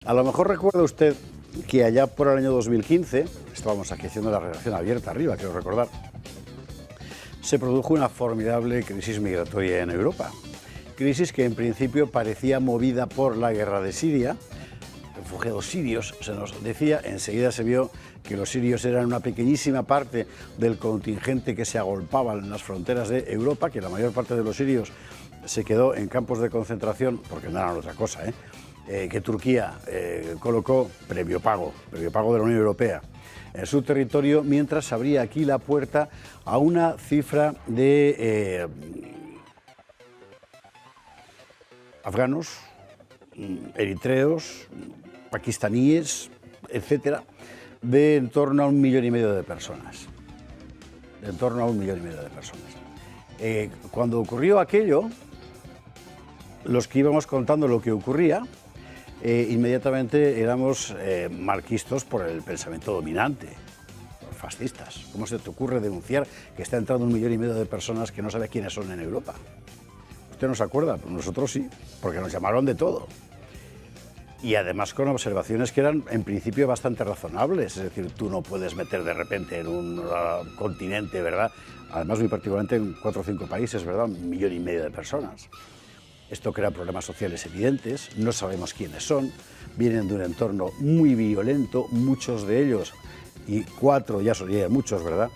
A lo mejor recuerda usted que allá por el año 2015, estábamos aquí haciendo la redacción abierta arriba, quiero recordar, se produjo una formidable crisis migratoria en Europa. Crisis que en principio parecía movida por la guerra de Siria. Refugiados sirios, se nos decía, enseguida se vio que los sirios eran una pequeñísima parte del contingente que se agolpaba en las fronteras de Europa, que la mayor parte de los sirios se quedó en campos de concentración, porque no eran otra cosa, que Turquía colocó previo pago de la Unión Europea en su territorio, mientras se abría aquí la puerta a una cifra de afganos, eritreos, pakistaníes, etcétera, de en torno a 1,5 millones de personas. De en torno a 1,5 millones de personas. Cuando ocurrió aquello, los que íbamos contando lo que ocurría, inmediatamente éramos marquistas por el pensamiento dominante, por fascistas. ¿Cómo se te ocurre denunciar que está entrando 1,5 millones de personas que no sabe quiénes son en Europa? ¿Usted no se acuerda? Pues nosotros sí, porque nos llamaron de todo. Y además con observaciones que eran en principio bastante razonables, es decir, tú no puedes meter de repente en un continente, ¿verdad? Además muy particularmente en 4 o 5 países, ¿verdad? 1,5 millones de personas. Esto crea problemas sociales evidentes, no sabemos quiénes son, vienen de un entorno muy violento, muchos de ellos, y 4 ya son muchos, ¿verdad?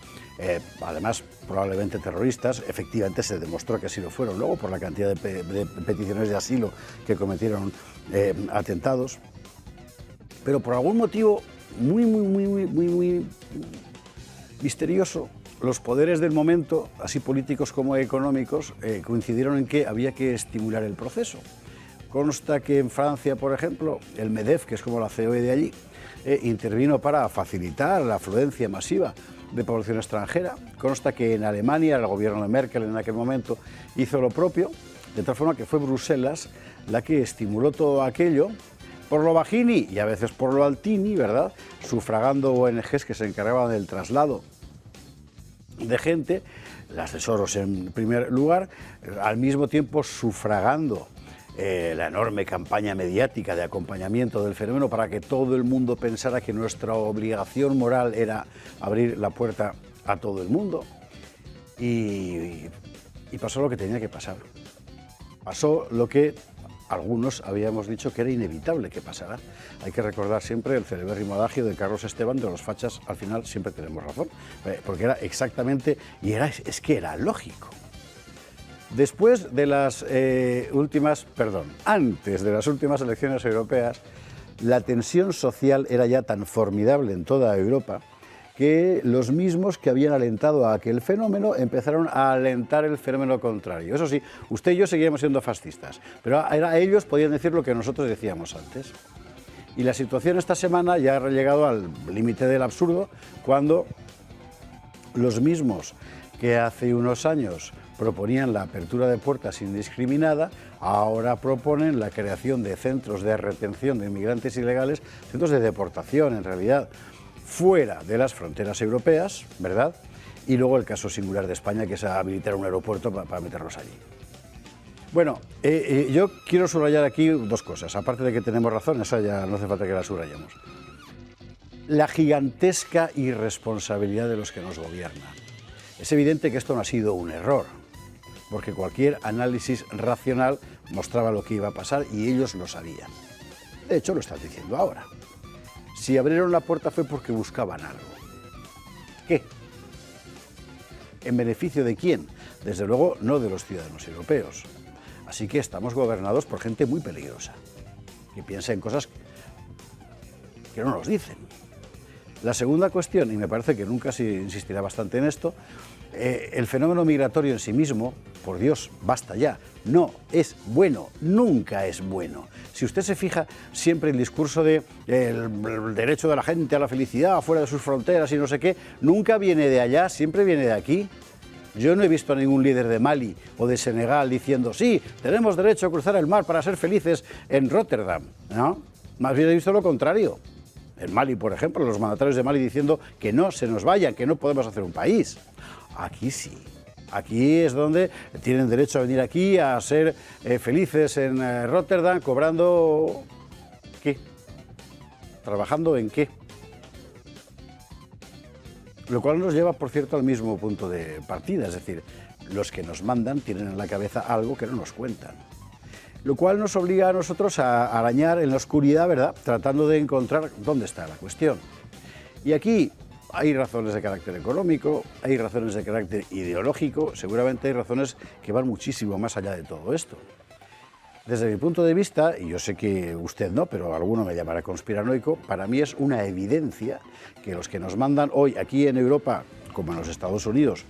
Además probablemente terroristas, efectivamente se demostró que así lo fueron luego por la cantidad de peticiones de asilo que cometieron atentados, pero por algún motivo muy misterioso, los poderes del momento, así políticos como económicos, coincidieron en que había que estimular el proceso. Consta que en Francia, por ejemplo, el MEDEF, que es como la COE de allí, intervino para facilitar la afluencia masiva de población extranjera. Consta que en Alemania, el gobierno de Merkel en aquel momento hizo lo propio, de tal forma que fue Bruselas la que estimuló todo aquello, por lo bajini y a veces por lo altini, ¿verdad?, sufragando ONGs que se encargaban del traslado de gente, las de Soros en primer lugar, al mismo tiempo sufragando la enorme campaña mediática de acompañamiento del fenómeno para que todo el mundo pensara que nuestra obligación moral era abrir la puerta a todo el mundo. Y pasó lo que tenía que pasar. Pasó lo que algunos habíamos dicho que era inevitable que pasara. Hay que recordar siempre el celebérrimo adagio de Carlos Esteban de los fachas al final siempre tenemos razón, porque era exactamente, y es que era lógico. Después de las antes de las últimas elecciones europeas, la tensión social era ya tan formidable en toda Europa que los mismos que habían alentado a aquel fenómeno empezaron a alentar el fenómeno contrario. Eso sí, usted y yo seguíamos siendo fascistas, pero ellos podían decir lo que nosotros decíamos antes. Y la situación esta semana ya ha llegado al límite del absurdo, cuando los mismos que hace unos años proponían la apertura de puertas indiscriminada, ahora proponen la creación de centros de retención de inmigrantes ilegales, centros de deportación en realidad, fuera de las fronteras europeas, ¿verdad? Y luego el caso singular de España, que es habilitar un aeropuerto para meterlos allí. Bueno, yo quiero subrayar aquí 2 cosas, aparte de que tenemos razón, esa ya no hace falta que la subrayemos. La gigantesca irresponsabilidad de los que nos gobiernan. Es evidente que esto no ha sido un error, porque cualquier análisis racional mostraba lo que iba a pasar y ellos lo sabían. De hecho, lo están diciendo ahora. Si abrieron la puerta fue porque buscaban algo. ¿Qué? ¿En beneficio de quién? Desde luego, no de los ciudadanos europeos. Así que estamos gobernados por gente muy peligrosa, que piensa en cosas que no nos dicen. La segunda cuestión, y me parece que nunca se insistirá bastante en esto, el fenómeno migratorio en sí mismo, por Dios, basta ya, no es bueno, nunca es bueno. Si usted se fija siempre el discurso de el derecho de la gente a la felicidad fuera de sus fronteras y no sé qué, nunca viene de allá, siempre viene de aquí. Yo no he visto a ningún líder de Mali o de Senegal diciendo sí, tenemos derecho a cruzar el mar para ser felices en Rotterdam, ¿no? Más bien he visto lo contrario. En Mali, por ejemplo, los mandatarios de Mali diciendo que no se nos vayan, que no podemos hacer un país. Aquí sí. Aquí es donde tienen derecho a venir aquí a ser felices en Rotterdam cobrando... ¿qué? ¿Trabajando en qué? Lo cual nos lleva, por cierto, al mismo punto de partida, es decir, los que nos mandan tienen en la cabeza algo que no nos cuentan. Lo cual nos obliga a nosotros a arañar en la oscuridad, ¿verdad?, tratando de encontrar dónde está la cuestión. Y aquí hay razones de carácter económico, hay razones de carácter ideológico, seguramente hay razones que van muchísimo más allá de todo esto. Desde mi punto de vista, y yo sé que usted no, pero alguno me llamará conspiranoico, para mí es una evidencia que los que nos mandan hoy aquí en Europa, como en los Estados Unidos,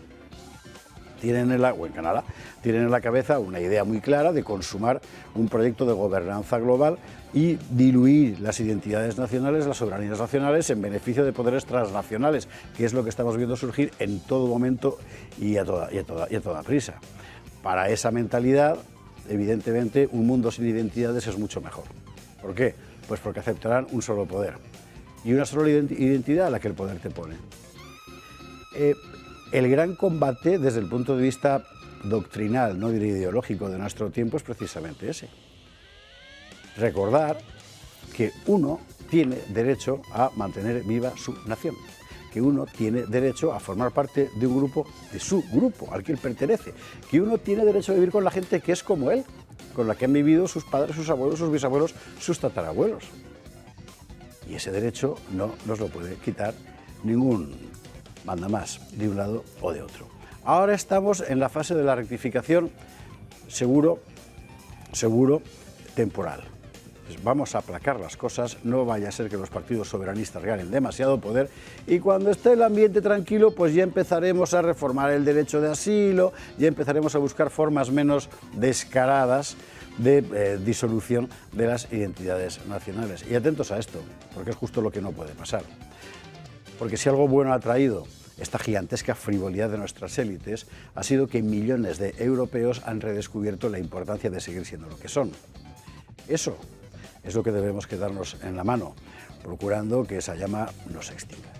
o en Canadá, tienen en la cabeza una idea muy clara de consumar un proyecto de gobernanza global y diluir las identidades nacionales, las soberanías nacionales, en beneficio de poderes transnacionales, que es lo que estamos viendo surgir en todo momento y a toda prisa. Para esa mentalidad, evidentemente, un mundo sin identidades es mucho mejor. ¿Por qué? Pues porque aceptarán un solo poder y una sola identidad a la que el poder te pone. El gran combate desde el punto de vista doctrinal, no ideológico de nuestro tiempo es precisamente ese. Recordar que uno tiene derecho a mantener viva su nación, que uno tiene derecho a formar parte de un grupo, de su grupo al que él pertenece, que uno tiene derecho a vivir con la gente que es como él, con la que han vivido sus padres, sus abuelos, sus bisabuelos, sus tatarabuelos. Y ese derecho no nos lo puede quitar ningún mandamás de un lado o de otro. Ahora estamos en la fase de la rectificación seguro temporal. Pues vamos a aplacar las cosas, no vaya a ser que los partidos soberanistas ganen demasiado poder y cuando esté el ambiente tranquilo, pues ya empezaremos a reformar el derecho de asilo, ya empezaremos a buscar formas menos descaradas de disolución de las identidades nacionales. Y atentos a esto, porque es justo lo que no puede pasar. Porque si algo bueno ha traído esta gigantesca frivolidad de nuestras élites, ha sido que millones de europeos han redescubierto la importancia de seguir siendo lo que son. Eso es lo que debemos quedarnos en la mano, procurando que esa llama no se extinga.